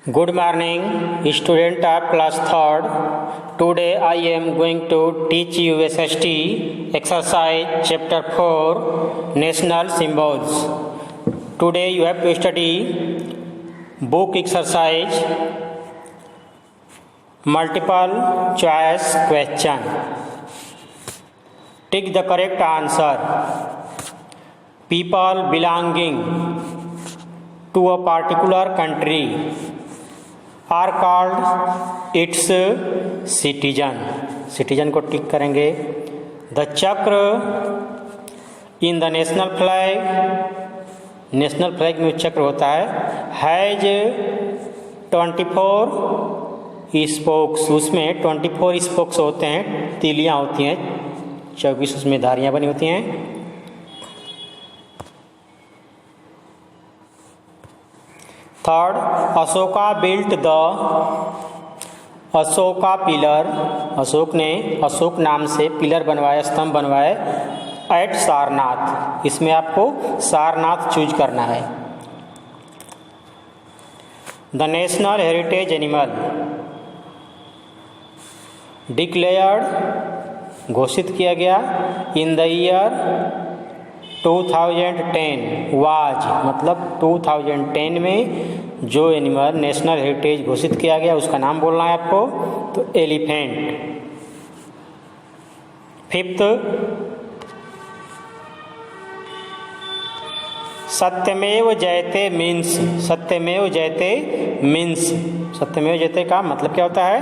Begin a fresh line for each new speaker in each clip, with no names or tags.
Good morning, student of class 3rd. Today I am going to teach you SST exercise chapter 4 National Symbols. Today you have to study book exercise multiple choice question. Take the correct answer. People belonging to a particular country are called its citizen. Citizen को टिक करेंगे. The चक्र in the national flag, national flag में चक्र होता है, has 24 spokes. उसमें 24 spokes होते हैं, तीलियां होती हैं, 24 उसमें धारियां बनी होती हैं. Third, Ashoka built the Ashoka pillar. Ashok ने अशोक नाम से पिलर बनवाए, स्तंभ बनवाए एट सारनाथ. इसमें आपको सारनाथ चूज करना है. The national heritage animal declared घोषित किया गया इन द ईयर 2010 वाज, मतलब 2010 में जो एनिमल नेशनल हेरिटेज घोषित किया गया उसका नाम बोलना है आपको. तो एलिफेंट. फिफ्थ, सत्यमेव जयते मीन्स. सत्यमेव जयते मीन्स, सत्यमेव जयते का मतलब क्या होता है?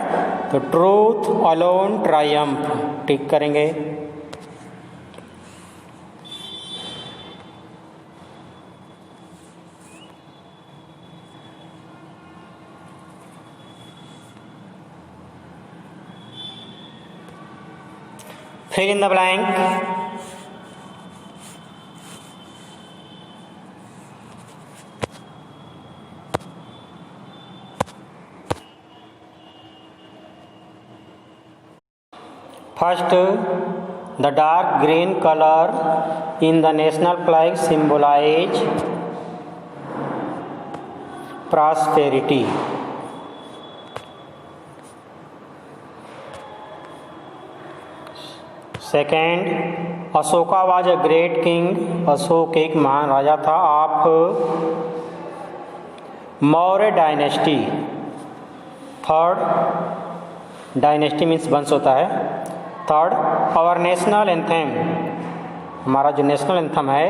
तो ट्रूथ अलोन ट्रायम्फ. टिक करेंगे. Fill in the blank. First, the dark green color in the national flag symbolize prosperity. Second, Ashoka was a great king. Ashok एक महान राजा था of Maurya dynasty. Third, dynasty means वंश होता है. थर्ड, आवर नेशनल एंथम, हमारा जो national anthem है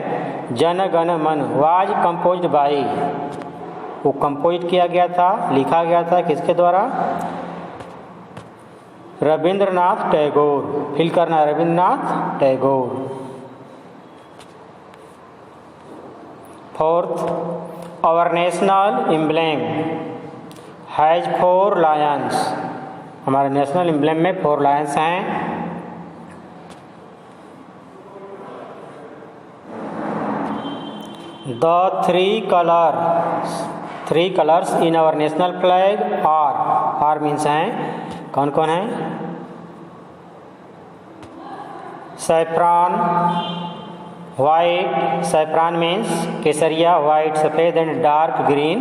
जन गण मन वाज कंपोज्ड बाई, वो कंपोज किया गया था, लिखा गया था किसके द्वारा? रविंद्रनाथ टैगोर. फिल करना है Rabindranath Tagore. Fourth, our national emblem has 4 lions. हमारे नेशनल एम्ब्लेम में 4 लायंस हैं. The 3 colours in our national flag are means हैं, कौन कौन है? Saffron, white. सैफ्रॉन मीन्स केसरिया, वाइट सफ़ेद, and dark green.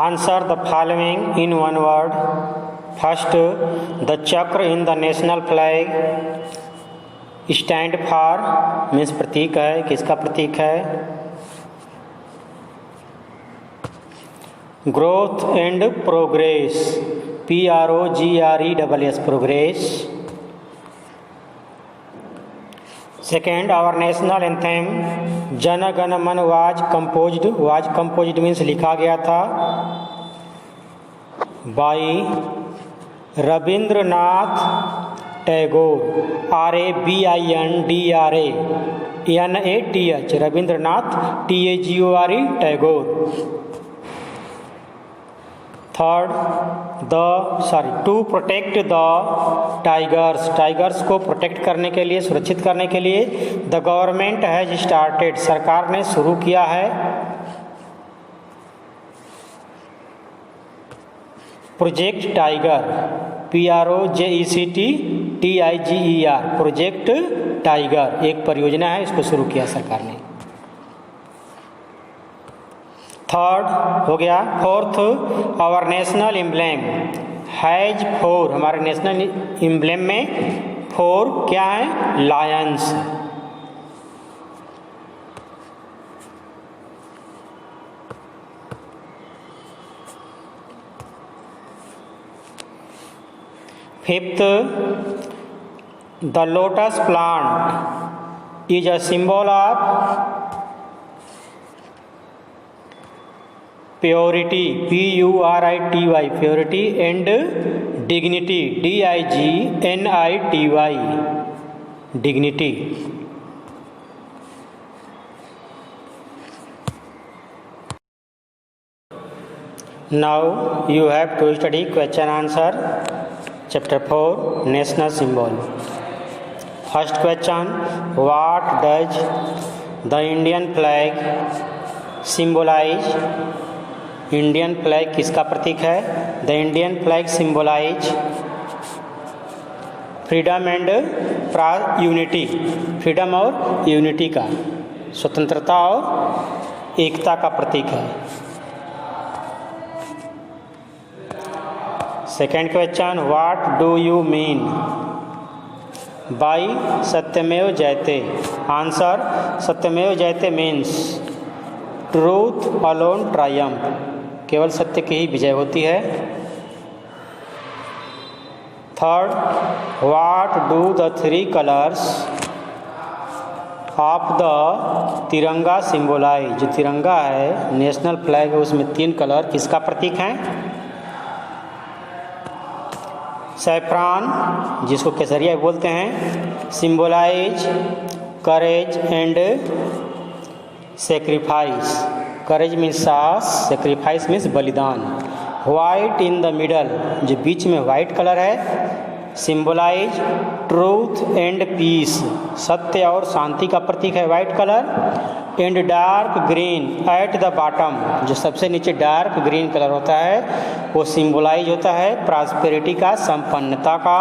Answer the following in one word. First, the chakra in the national flag stand for means प्रतीक है. किसका प्रतीक है? Growth and progress. PROGRESS progress. Second, our national anthem Jana Gana मन was composed. Was composed means लिखा गया था by Rabindranath Tagore. RABINDRANATH Rabindranath TAGORE Tagore. Third, to protect the tigers. Tigers को प्रोटेक्ट करने के लिए, सुरक्षित करने के लिए द गवर्नमेंट हैज स्टार्टेड, सरकार ने शुरू किया है project tiger. PROJECT TIGER, project tiger, एक परियोजना है, इसको शुरू किया सरकार ने। थर्ड हो गया। Fourth, our national emblem has 4, हमारे नेशनल एम्ब्लेम में 4 क्या है? Lions. Fifth, the lotus plant is a symbol of purity, PURITY, purity and dignity, DIGNITY, dignity. Now you have to study question answer chapter 4 national symbol. First question, what does the Indian flag symbolize? Indian flag किसका प्रतीक है? The Indian flag symbolize freedom and unity, freedom और unity का, स्वतंत्रता और एकता का प्रतीक है। Second question, what do you mean by Satyameva Jayate? Answer, सत्यमेव जयते मीन्स ट्रूथ अलोन ट्रायम्फ, केवल सत्य की ही विजय होती है। Third, what do the 3 colours of the तिरंगा सिंबलाइज? जो तिरंगा है, नेशनल फ्लैग है, उसमें 3 कलर किसका प्रतीक हैं? सैफ्रॉन, जिसको केसरिया बोलते हैं, symbolize courage and sacrifice. Courage means साहस, सेक्रीफाइस मीन्स बलिदान। वाइट इन द मिडल, जो बीच में वाइट कलर है, सिंबलाइज ट्रूथ एंड पीस, सत्य और शांति का प्रतीक है white colour. And dark green at the bottom, जो सबसे नीचे डार्क ग्रीन कलर होता है, वो सिंबलाइज होता है प्रॉस्पेरिटी का, संपन्नता का।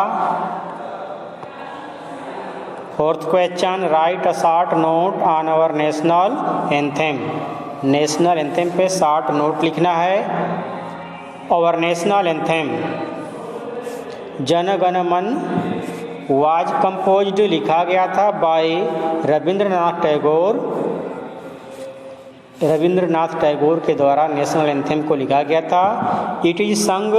Fourth question, write a short note on our national anthem. National anthem पे शॉर्ट नोट लिखना है। Our national anthem Jana Gana मन वाज कंपोज्ड, लिखा गया था बाय रविंद्रनाथ टैगोर। रविंद्रनाथ टैगोर के द्वारा नेशनल एंथेम को लिखा गया था। इट इज संग,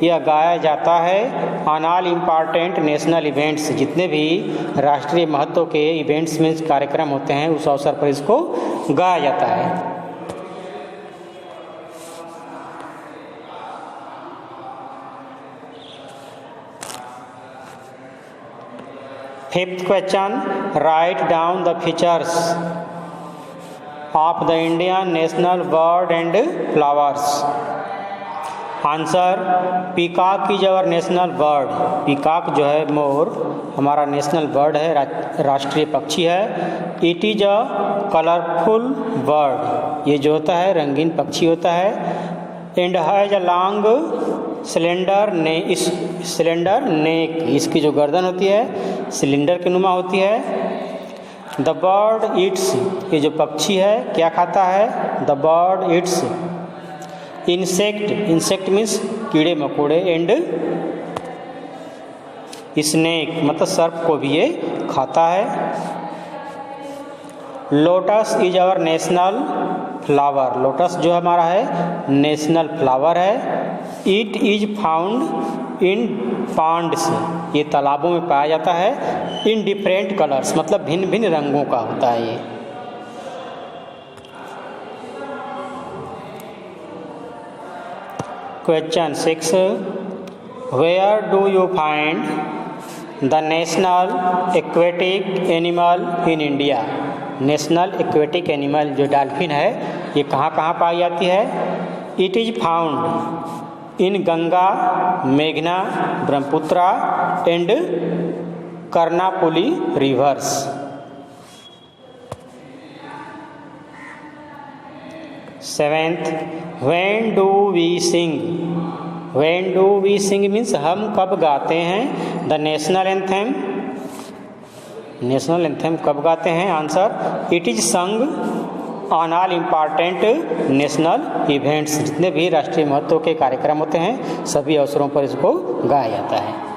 यह गाया जाता है on all important national events, जितने भी राष्ट्रीय महत्व के इवेंट्स में कार्यक्रम होते हैं, उस अवसर पर इसको गाया जाता है। Fifth question, write down the features of the Indian national bird and flowers. Answer, peacock is our national bird. Peacock जो है, मोर, हमारा नेशनल बर्ड है, राष्ट्रीय पक्षी है। It is a colourful bird, ये जो होता है रंगीन पक्षी होता है। And has a long cylinder neck, इसकी जो गर्दन होती है सिलेंडर के नुमा होती है। द बर्ड ईट्स, ये जो पक्षी है क्या खाता है? The bird Yeats insect, insect means कीड़े मकोड़े। एंड स्नेक मतलब सर्प को भी ये खाता है। Lotus is our national flower, lotus जो हमारा है नेशनल फ्लावर है। It is found in ponds, ये तालाबों में पाया जाता है। इन डिफरेंट कलर्स मतलब भिन्न भिन्न रंगों का होता है ये। Question 6, where do you find the national aquatic animal in India? National aquatic animal जो डॉल्फिन है, ये कहाँ कहाँ पाई जाती है? It is found in Ganga, मेघना, Brahmaputra and Karnaphuli rivers. Seventh, when do we sing when do we sing means हम कब गाते हैं the national anthem. National anthem कब गाते हैं? Answer, it is sung on all important national events. जितने भी राष्ट्रीय महत्व के कार्यक्रम होते हैं सभी अवसरों पर इसको गाया जाता है।